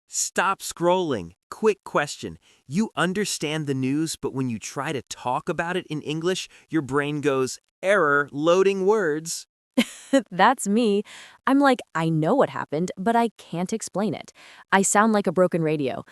Stop scrolling. Quick question. You understand the news, but when you try to talk about it in English, your brain goes, error, loading words. That's me. I'm like, I know what happened, but I can't explain it. I sound like a broken radio.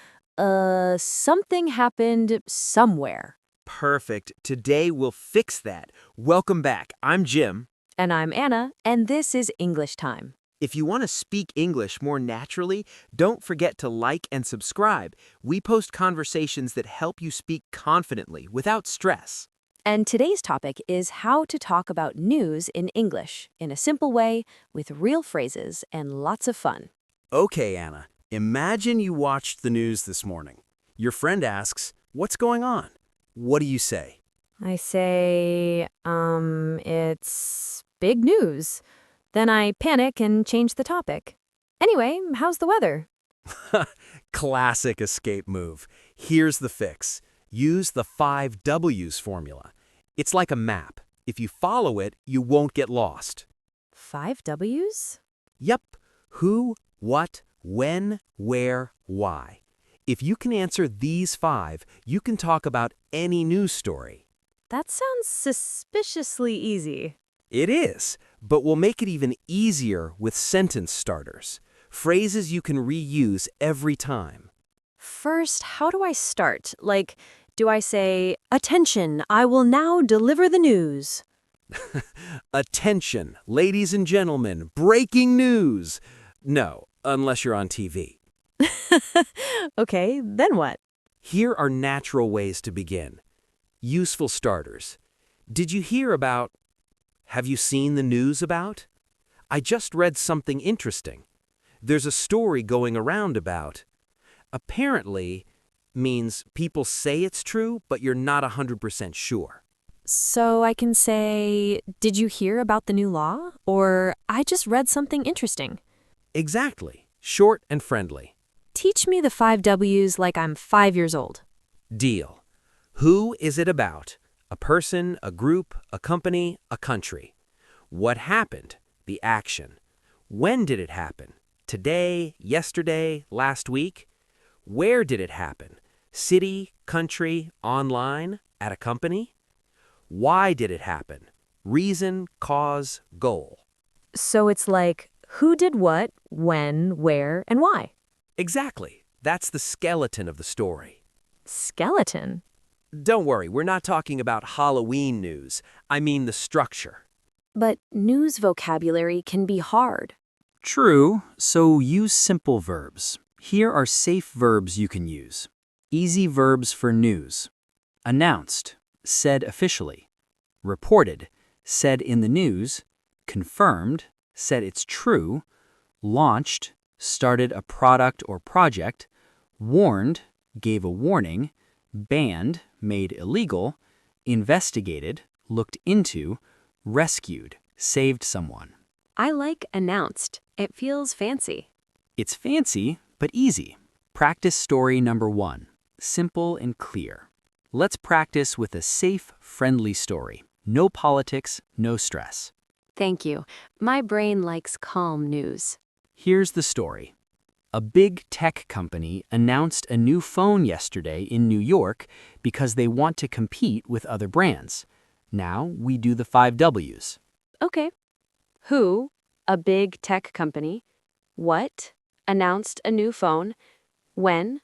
Something happened somewhere. Perfect. Today we'll fix that. Welcome back. I'm Jim. And I'm Anna, and this is English Time. If you want to speak English more naturally, don't forget to like and subscribe. We post conversations that help you speak confidently without stress. And today's topic is how to talk about news in English in a simple way with real phrases and lots of fun. Okay, Anna, imagine you watched the news this morning. Your friend asks, "What's going on?" What do you say? I say, it's big news. Then I panic and change the topic. Anyway, how's the weather? Classic escape move. Here's the fix. Use the 5 W's formula. It's like a map. If you follow it, you won't get lost. 5 W's? Yep. Who, what, when, where, why. If you can answer these 5, you can talk about any news story. That sounds suspiciously easy. It is, but we'll make it even easier with sentence starters. Phrases you can reuse every time. First, how do I start? Like, do I say, "Attention, I will now deliver the news"? Attention, ladies and gentlemen, breaking news. No, unless you're on TV. Okay, then what? Here are natural ways to begin. Useful starters. Did you hear about? Have you seen the news about? I just read something interesting. There's a story going around about. Apparently means people say it's true, but you're not 100% sure. So I can say, "Did you hear about the new law?" Or, "I just read something interesting." Exactly. Short and friendly. Teach me the 5 W's like I'm 5 years old. Deal. Who is it about? A person, a group, a company, a country. What happened? The action. When did it happen? Today, yesterday, last week? Where did it happen? City, country, online, at a company? Why did it happen? Reason, cause, goal. So it's like, who did what, when, where, and why? Exactly. That's the skeleton of the story. Skeleton? Don't worry, we're not talking about Halloween news. I mean the structure. But news vocabulary can be hard. True, so use simple verbs. Here are safe verbs you can use. Easy verbs for news. Announced, said officially. Reported, said in the news. Confirmed, said it's true. Launched, started a product or project. Warned, gave a warning. Banned, made illegal. Investigated, looked into. Rescued, saved someone. I like announced. It feels fancy. It's fancy, but easy. Practice story number 1. Simple and clear. Let's practice with a safe, friendly story. No politics, no stress. Thank you. My brain likes calm news. Here's the story. A big tech company announced a new phone yesterday in New York because they want to compete with other brands. Now we do the 5 W's. Okay. Who, a big tech company. What, announced a new phone. When,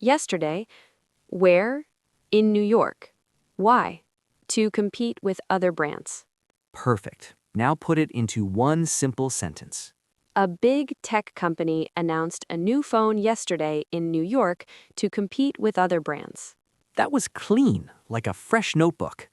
yesterday. Where, in New York. Why, to compete with other brands. Perfect. Now put it into one simple sentence. A big tech company announced a new phone yesterday in New York to compete with other brands. That was clean, like a fresh notebook.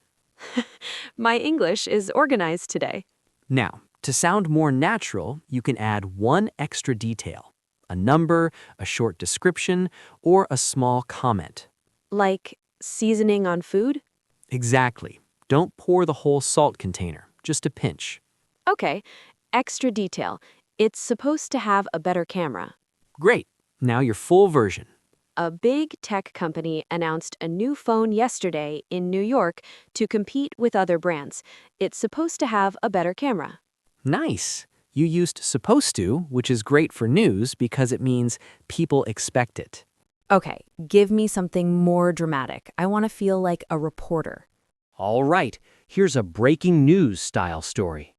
My English is organized today. Now, to sound more natural, you can add one extra detail. A number, a short description, or a small comment. Like seasoning on food? Exactly. Don't pour the whole salt container, just a pinch. Okay, extra detail. It's supposed to have a better camera. Great. Now your full version. A big tech company announced a new phone yesterday in New York to compete with other brands. It's supposed to have a better camera. Nice. You used supposed to, which is great for news because it means people expect it. Okay, give me something more dramatic. I want to feel like a reporter. All right, here's a breaking news style story.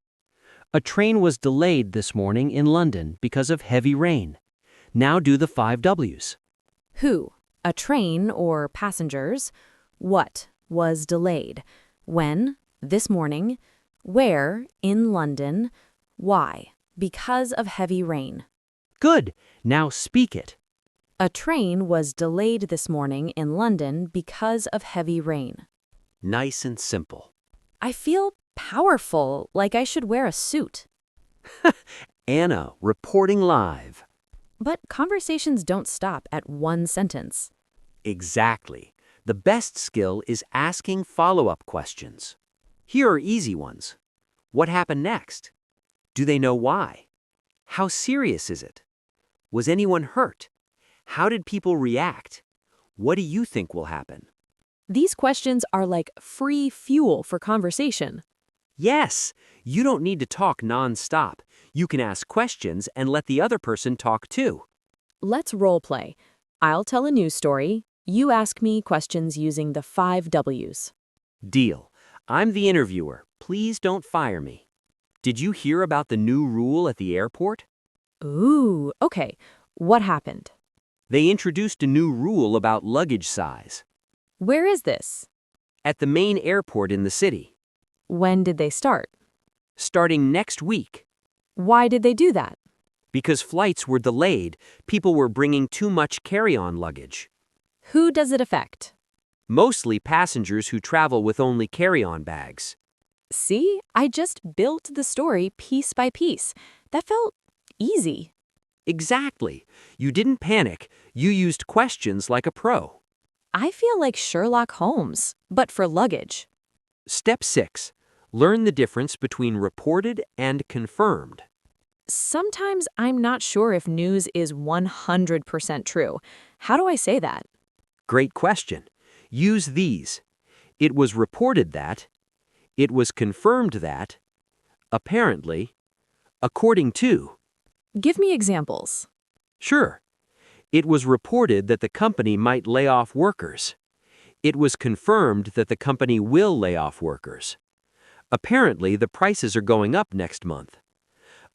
A train was delayed this morning in London because of heavy rain. Now do the 5 W's. Who? A train or passengers? What was delayed? When? This morning. Where? In London. Why? Because of heavy rain. Good. Now speak it. A train was delayed this morning in London because of heavy rain. Nice and simple. I feel powerful, like I should wear a suit. Anna, reporting live. But conversations don't stop at one sentence. Exactly. The best skill is asking follow-up questions. Here are easy ones. What happened next? Do they know why? How serious is it? Was anyone hurt? How did people react? What do you think will happen? These questions are like free fuel for conversation. Yes, you don't need to talk non-stop. You can ask questions and let the other person talk too. Let's role play. I'll tell a news story. You ask me questions using the 5 W's. Deal. I'm the interviewer. Please don't fire me. Did you hear about the new rule at the airport? Ooh, okay. What happened? They introduced a new rule about luggage size. Where is this? At the main airport in the city. When did they start? Starting next week. Why did they do that? Because flights were delayed, people were bringing too much carry-on luggage. Who does it affect? Mostly passengers who travel with only carry-on bags. See, I just built the story piece by piece. That felt easy. Exactly. You didn't panic. You used questions like a pro. I feel like Sherlock Holmes, but for luggage. Step 6. Learn the difference between reported and confirmed. Sometimes I'm not sure if news is 100% true. How do I say that? Great question. Use these. It was reported that. It was confirmed that. Apparently. According to. Give me examples. Sure. It was reported that the company might lay off workers. It was confirmed that the company will lay off workers. Apparently, the prices are going up next month.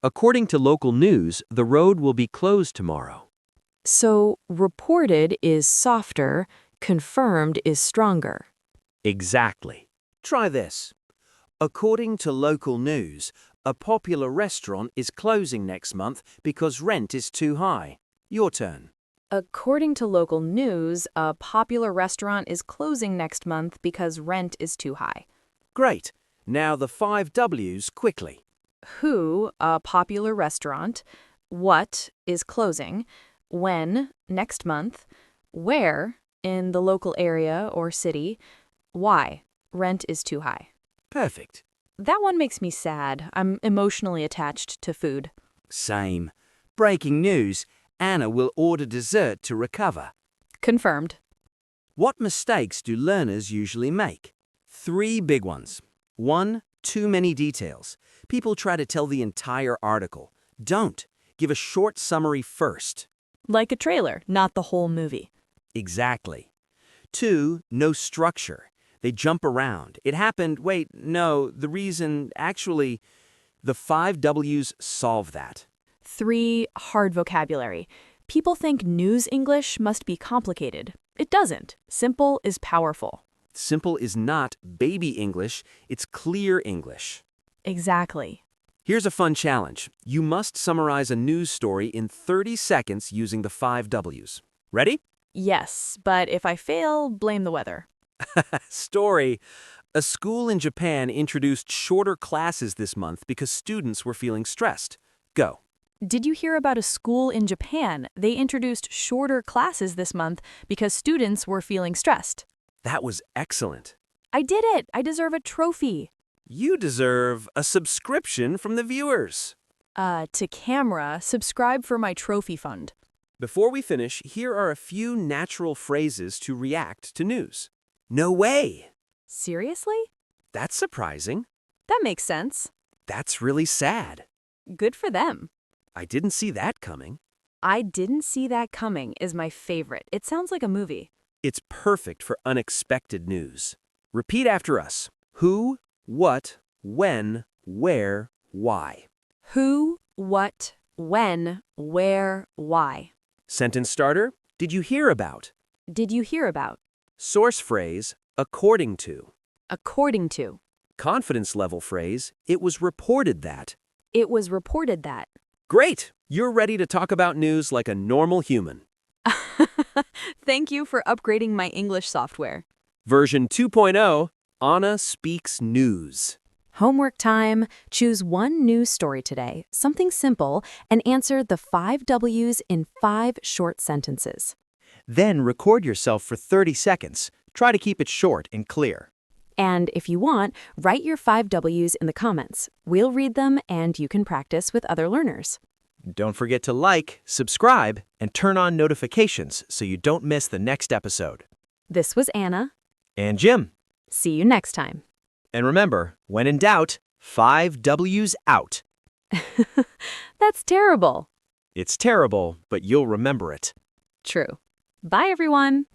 According to local news, the road will be closed tomorrow. So, reported is softer, confirmed is stronger. Exactly. Try this. According to local news, a popular restaurant is closing next month because rent is too high. Your turn. According to local news, a popular restaurant is closing next month because rent is too high. Great. Now the 5 W's quickly. Who, a popular restaurant. What is closing. When, next month. Where, in the local area or city. Why, rent is too high. Perfect. That one makes me sad. I'm emotionally attached to food. Same. Breaking news. Anna will order dessert to recover. Confirmed. What mistakes do learners usually make? 3 big ones. 1. Too many details. People try to tell the entire article. Don't. Give a short summary first. Like a trailer, not the whole movie. Exactly. 2. No structure. They jump around. It happened, wait, no, the reason, actually, the 5 W's solve that. 3. Hard vocabulary. People think news English must be complicated. It doesn't. Simple is powerful. Simple is not baby English, it's clear English. Exactly. Here's a fun challenge. You must summarize a news story in 30 seconds using the 5 W's. Ready? Yes, but if I fail, blame the weather. Story. A school in Japan introduced shorter classes this month because students were feeling stressed. Go. Did you hear about a school in Japan? They introduced shorter classes this month because students were feeling stressed. That was excellent. I did it! I deserve a trophy. You deserve a subscription from the viewers. To camera, subscribe for my trophy fund. Before we finish, here are a few natural phrases to react to news. No way! Seriously? That's surprising. That makes sense. That's really sad. Good for them. I didn't see that coming. I didn't see that coming is my favorite. It sounds like a movie. It's perfect for unexpected news. Repeat after us. Who, what, when, where, why. Who, what, when, where, why. Sentence starter, did you hear about? Did you hear about? Source phrase, according to. According to. Confidence level phrase, it was reported that. It was reported that. Great! You're ready to talk about news like a normal human. Thank you for upgrading my English software. Version 2.0, Anna Speaks News. Homework time. Choose one news story today, something simple, and answer the 5 W's in 5 short sentences. Then record yourself for 30 seconds. Try to keep it short and clear. And if you want, write your 5 W's in the comments. We'll read them and you can practice with other learners. Don't forget to like, subscribe, and turn on notifications so you don't miss the next episode. This was Anna. And Jim. See you next time. And remember, when in doubt, 5 W's out. That's terrible. It's terrible, but you'll remember it. True. Bye, everyone.